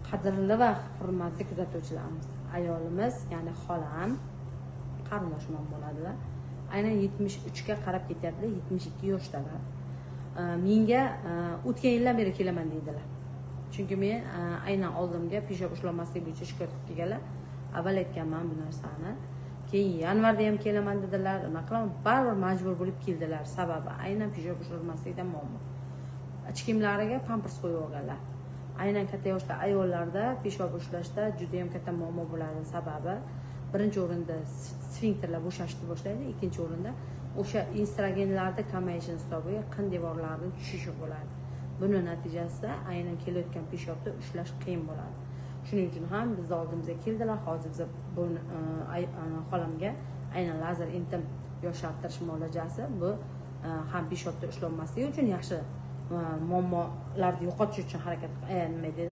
Qadrli va hurmatli kuzatuvchilarimiz, ayolimiz, ya'ni xolam, qarindoshim bo'ladilar. Aynan 73 ga qarab ketyaptilar, 72 yoshdalar. Menga o'tgan yildan beri kelaman deydilar. Chunki men aynan oldimga peshob ushlanmaslik bo'yicha shikoyat qilib kelganlar. Avval aytganman bu narsani. Keyin yanvarda ham kelaman dedilar. Nima qilaman? Baribir majbur bo'lib keldilar. Sababi aynan peshob ushlanmaslikdan muammo. Ich kiyimlariga pampers qo'yib olganlar. Aynan katta yoshda ayollarda peshob ushlashda juda ham katta muammo bo'ladi. Sababi birinchi o'rinda sfinkterlar bo'shashni boshlaydi, ikkinchi o'rinda o'sha estrogenlarda kamayishi hisobiga qin devorlarining tushishi bo'ladi. Buni natijasida aynan kelayotgan peshobni ushlash qiyin bo'ladi. Shuning uchun ham biz oldimizga keldilar. Hozir biz bu xolamga aynan lazer intim yoshartirish muolajasi bu ham peshobda ushlanmasligi uchun yaxshi muammolarni yo'qotish uchun harakat nima deydi